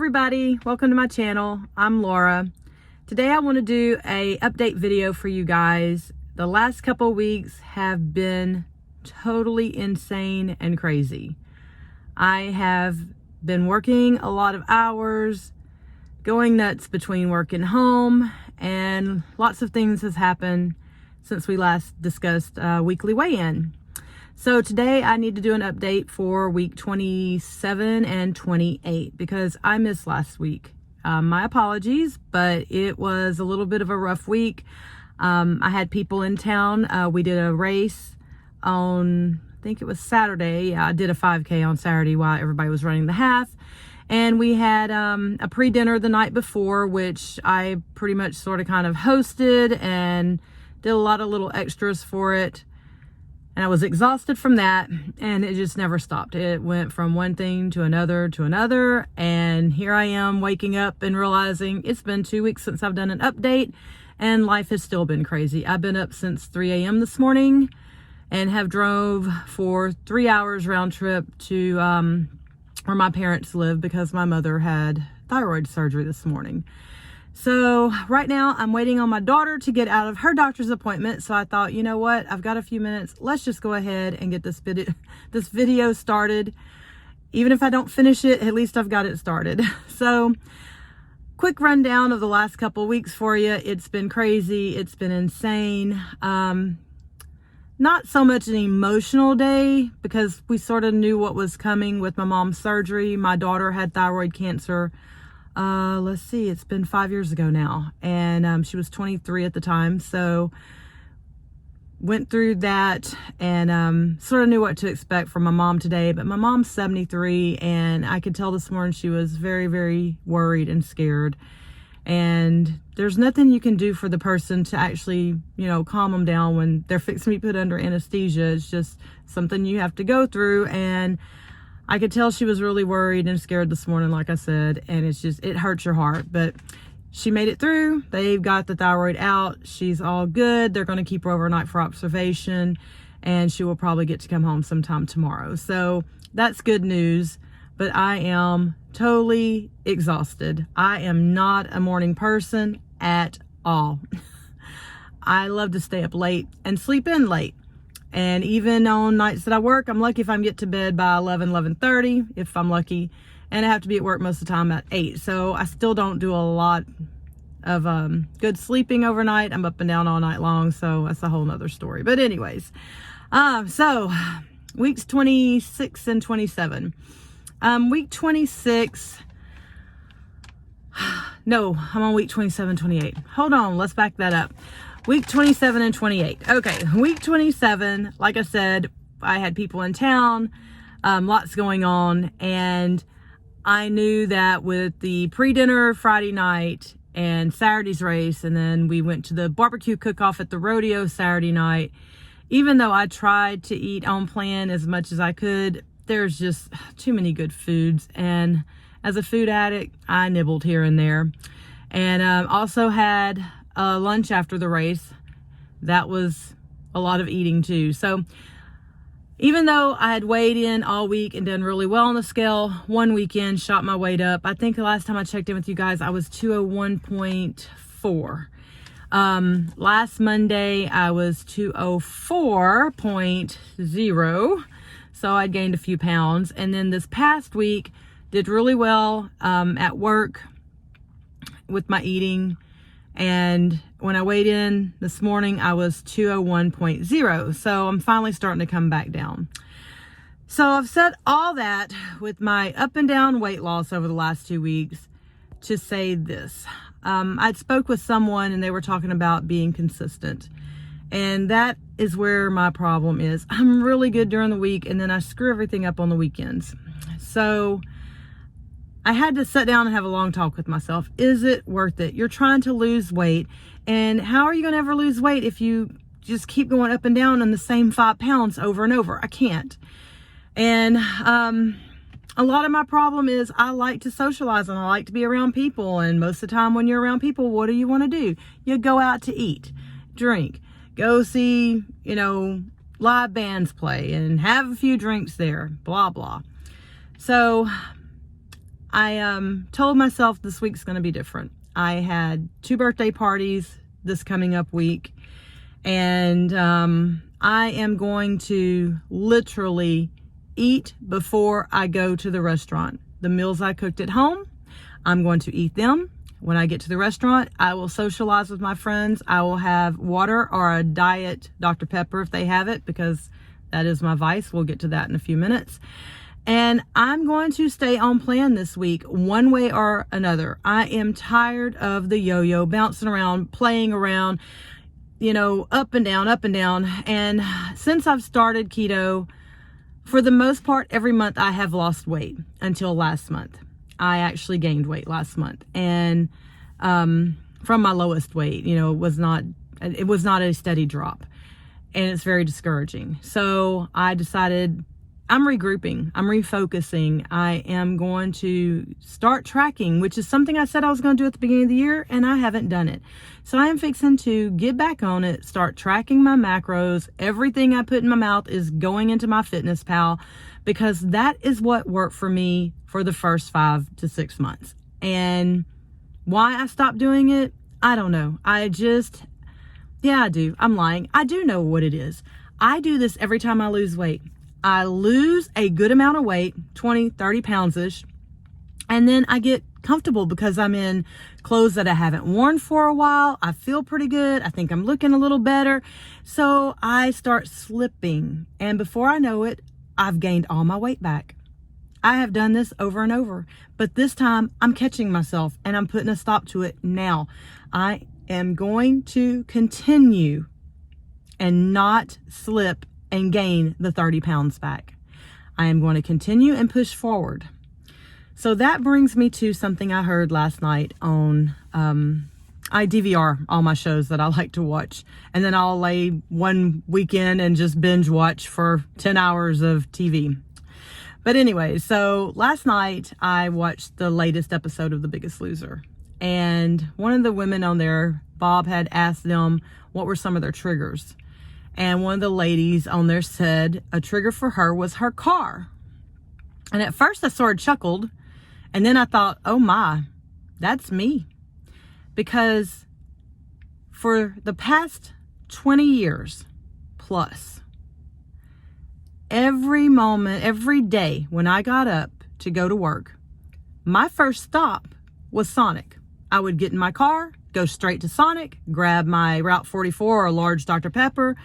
everybody, welcome to my channel. I'm Laura. Today I want to do a update video for you guys. The last couple weeks have been totally insane and crazy. I have been working a lot of hours, going nuts between work and home, and lots of things has happened since we last discussed weekly weigh-in. So today I need to do an update for week 27 and 28 because I missed last week. My apologies, but it was a little bit of a rough week. I had people in town. We did a race on, I think it was Saturday. Yeah, I did a 5K on Saturday while everybody was running the half. And we had a pre-dinner the night before, which I pretty much sort of kind of hosted and did a lot of little extras for it. And I was exhausted from that, and it just never stopped. It went from one thing to another, and here I am waking up and realizing it's been 2 weeks since I've done an update, and life has still been crazy. I've been up since 3 a.m. this morning and have drove for 3 hours round trip to where my parents live because my mother had thyroid surgery this morning. So right now I'm waiting on my daughter to get out of her doctor's appointment. So I thought, you know what? I've got a few minutes. Let's just go ahead and get this video started. Even if I don't finish it, at least I've got it started. So quick rundown of the last couple of weeks for you. It's been crazy. It's been insane. Not so much an emotional day because we sort of knew what was coming with my mom's surgery. My daughter had thyroid cancer. Let's see, it's been 5 years ago now, and she was 23 at the time, so went through that and sort of knew what to expect from my mom today. But my mom's 73, and I could tell this morning she was very, very worried and scared, and there's nothing you can do for the person to actually, you know, calm them down when they're fixing to be put under anesthesia. It's just something you have to go through, and I could tell she was really worried and scared this morning, like I said, and it's just, it hurts your heart. But she made it through. They've got the thyroid out. She's all good. They're going to keep her overnight for observation, and she will probably get to come home sometime tomorrow. So that's good news, but I am totally exhausted. I am not a morning person at all. I love to stay up late and sleep in late. And even on nights that I work, I'm lucky if I can get to bed by 11:30, if I'm lucky. And I have to be at work most of the time at 8. So I still don't do a lot of good sleeping overnight. I'm up and down all night long. So that's a whole nother story. But anyways, so weeks 26 and 27. Week 26, no, I'm on week 27, 28. Hold on, let's back that up. Week 27 and 28. Okay, week 27, like I said, I had people in town, lots going on, and I knew that with the pre-dinner Friday night and Saturday's race, and then we went to the barbecue cook-off at the rodeo Saturday night, even though I tried to eat on plan as much as I could, there's just too many good foods, and as a food addict, I nibbled here and there. And also had lunch after the race. That was a lot of eating too. So even though I had weighed in all week and done really well on the scale, one weekend shot my weight up. I think the last time I checked in with you guys, I was 201.4. Last Monday, I was 204.0. So I'd gained a few pounds. And then this past week, did really well at work with my eating. And when I weighed in this morning, I was 201.0. So I'm finally starting to come back down. So I've said all that with my up and down weight loss over the last 2 weeks to say this. I'd spoke with someone and they were talking about being consistent. And that is where my problem is. I'm really good during the week, and then I screw everything up on the weekends. So I had to sit down and have a long talk with myself. Is it worth it? You're trying to lose weight, and how are you going to ever lose weight if you just keep going up and down on the same 5 pounds over and over? I can't. And a lot of my problem is I like to socialize and I like to be around people, and most of the time when you're around people, what do you want to do? You go out to eat, drink, go see, you know, live bands play and have a few drinks there, blah, blah. So I told myself this week's going to be different. I had 2 birthday parties this coming up week, and I am going to literally eat before I go to the restaurant. The meals I cooked at home, I'm going to eat them. When I get to the restaurant, I will socialize with my friends. I will have water or a diet Dr. Pepper if they have it, because that is my vice. We'll get to that in a few minutes. And I'm going to stay on plan this week, one way or another. I am tired of the yo-yo, bouncing around, playing around, up and down, up and down. And since I've started keto, for the most part, every month I have lost weight until last month. I actually gained weight last month. And from my lowest weight, it was not a steady drop. And it's very discouraging. So I decided I'm regrouping. I'm refocusing. I am going to start tracking, which is something I said I was going to do at the beginning of the year, and I haven't done it. So I am fixing to get back on it, start tracking my macros. Everything I put in my mouth is going into my Fitness Pal, because that is what worked for me for the first 5 to 6 months. And why I stopped doing it, I don't know. I do. I'm lying. I do know what it is. I do this every time I lose weight. I lose a good amount of weight, 20, 30 pounds-ish, and then I get comfortable because I'm in clothes that I haven't worn for a while. I feel pretty good. I think I'm looking a little better. So I start slipping, and before I know it, I've gained all my weight back. I have done this over and over, but this time I'm catching myself and I'm putting a stop to it now. I am going to continue and not slip and gain the 30 pounds back. I am going to continue and push forward. So that brings me to something I heard last night on, I DVR all my shows that I like to watch, and then I'll lay one weekend and just binge watch for 10 hours of TV. But anyway, so last night I watched the latest episode of The Biggest Loser, and one of the women on there, Bob, had asked them what were some of their triggers. And one of the ladies on there said a trigger for her was her car. And at first I sort of chuckled, and then I thought, oh my, that's me. Because for the past 20 years plus, every moment, every day when I got up to go to work, my first stop was Sonic. I would get in my car, go straight to Sonic, grab my Route 44 or a large Dr. Pepper,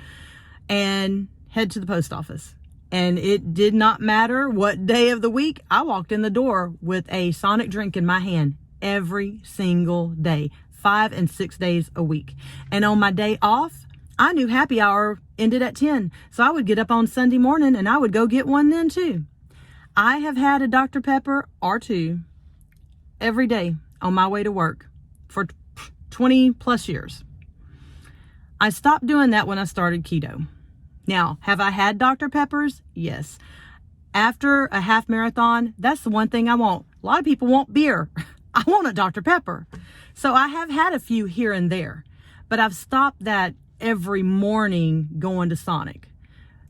and head to the post office. And it did not matter what day of the week, I walked in the door with a Sonic drink in my hand every single day, 5 and 6 days a week. And on my day off, I knew happy hour ended at 10. So I would get up on Sunday morning and I would go get one then too. I have had a Dr. Pepper or 2 every day on my way to work for 20 plus years. I stopped doing that when I started keto. Now, have I had Dr. Peppers? Yes. After a half marathon, that's the one thing I want. A lot of people want beer. I want a Dr. Pepper. So I have had a few here and there, but I've stopped that every morning going to Sonic.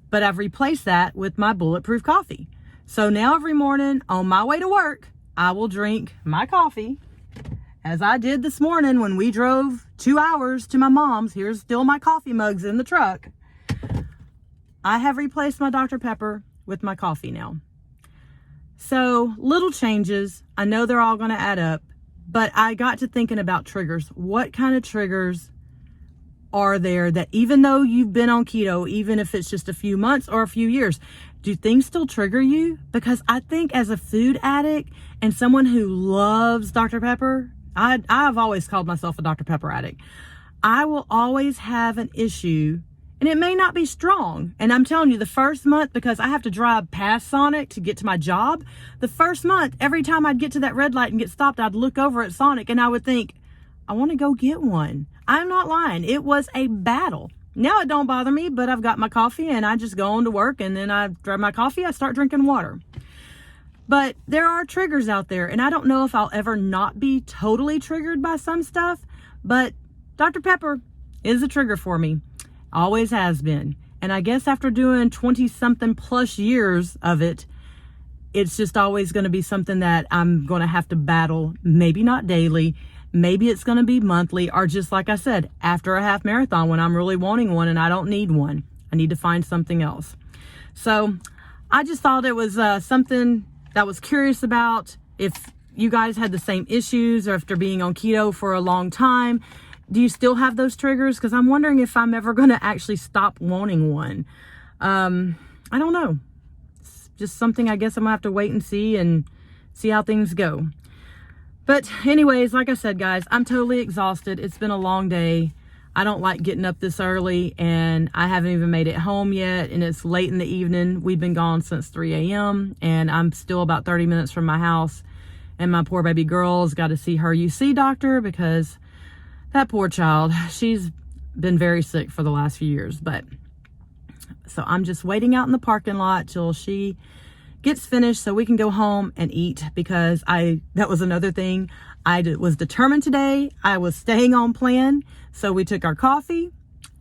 But I've replaced that with my bulletproof coffee. So now every morning on my way to work, I will drink my coffee, as I did this morning when we drove 2 hours to my mom's. Here's still my coffee mugs in the truck. I have replaced my Dr. Pepper with my coffee now. So little changes. I know they're all going to add up, but I got to thinking about triggers. What kind of triggers are there that even though you've been on keto, even if it's just a few months or a few years, do things still trigger you? Because I think as a food addict and someone who loves Dr. Pepper, I've always called myself a Dr. Pepper addict. I will always have an issue, and it may not be strong. And I'm telling you, the first month, because I have to drive past Sonic to get to my job, the first month, every time I'd get to that red light and get stopped, I'd look over at Sonic and I would think, I want to go get one. I'm not lying. It was a battle. Now it don't bother me, but I've got my coffee and I just go on to work, and then I grab my coffee, I start drinking water. But there are triggers out there, and I don't know if I'll ever not be totally triggered by some stuff, but Dr. Pepper is a trigger for me. Always has been. And I guess after doing 20 something plus years of it, it's just always going to be something that I'm going to have to battle. Maybe not daily. Maybe it's going to be monthly, or just like I said, after a half marathon when I'm really wanting one and I don't need one. I need to find something else. So I just thought it was something that I was curious about. If you guys had the same issues, or after being on keto for a long time, do you still have those triggers? Because I'm wondering if I'm ever going to actually stop wanting one. I don't know. It's just something I guess I'm going to have to wait and see how things go. But anyways, like I said, guys, I'm totally exhausted. It's been a long day. I don't like getting up this early, and I haven't even made it home yet, and it's late in the evening. We've been gone since 3 a.m., and I'm still about 30 minutes from my house, and my poor baby girl's got to see her UC doctor because that poor child, she's been very sick for the last few years. But so I'm just waiting out in the parking lot till she gets finished so we can go home and eat, because that was another thing. I was determined today. I was staying on plan. So we took our coffee.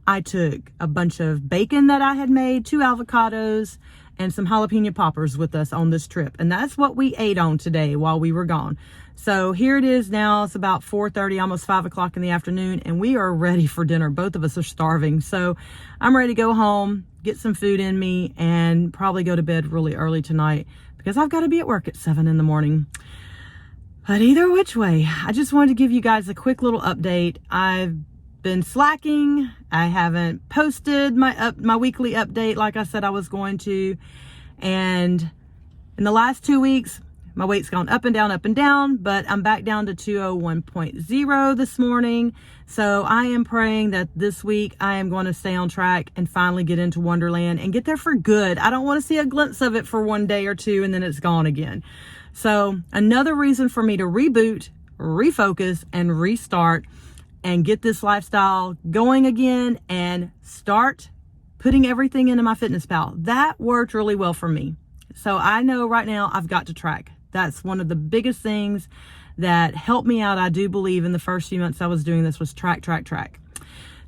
I took a bunch of bacon that I had made, 2 avocados, and some jalapeno poppers with us on this trip. And that's what we ate on today while we were gone. So here it is now. It's about 4:30, almost 5 o'clock in the afternoon, and we are ready for dinner. Both of us are starving. So I'm ready to go home, get some food in me, and probably go to bed really early tonight because I've got to be at work at 7 in the morning. But either which way, I just wanted to give you guys a quick little update. I've been slacking. I haven't posted my weekly update like I said I was going to. And in the last 2 weeks, my weight's gone up and down, but I'm back down to 201.0 this morning. So I am praying that this week I am going to stay on track and finally get into Wonderland and get there for good. I don't want to see a glimpse of it for one day or two and then it's gone again. So another reason for me to reboot, refocus, and restart and get this lifestyle going again and start putting everything into MyFitnessPal. That worked really well for me. So I know right now I've got to track. That's one of the biggest things that helped me out. I do believe in the first few months I was doing this was track.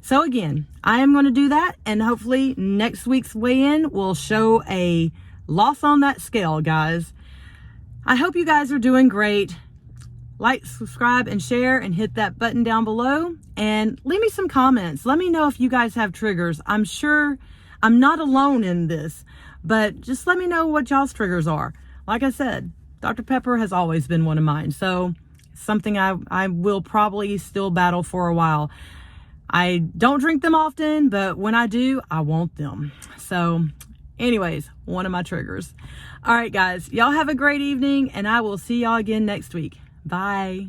So again, I am going to do that, and hopefully next week's weigh-in will show a loss on that scale, guys. I hope you guys are doing great. Like, subscribe, and share, and hit that button down below, and leave me some comments. Let me know if you guys have triggers. I'm sure I'm not alone in this, but just let me know what y'all's triggers are. Like I said, Dr. Pepper has always been one of mine, so something I will probably still battle for a while. I don't drink them often, but when I do, I want them. So anyways, one of my triggers. All right, guys, y'all have a great evening, and I will see y'all again next week. Bye.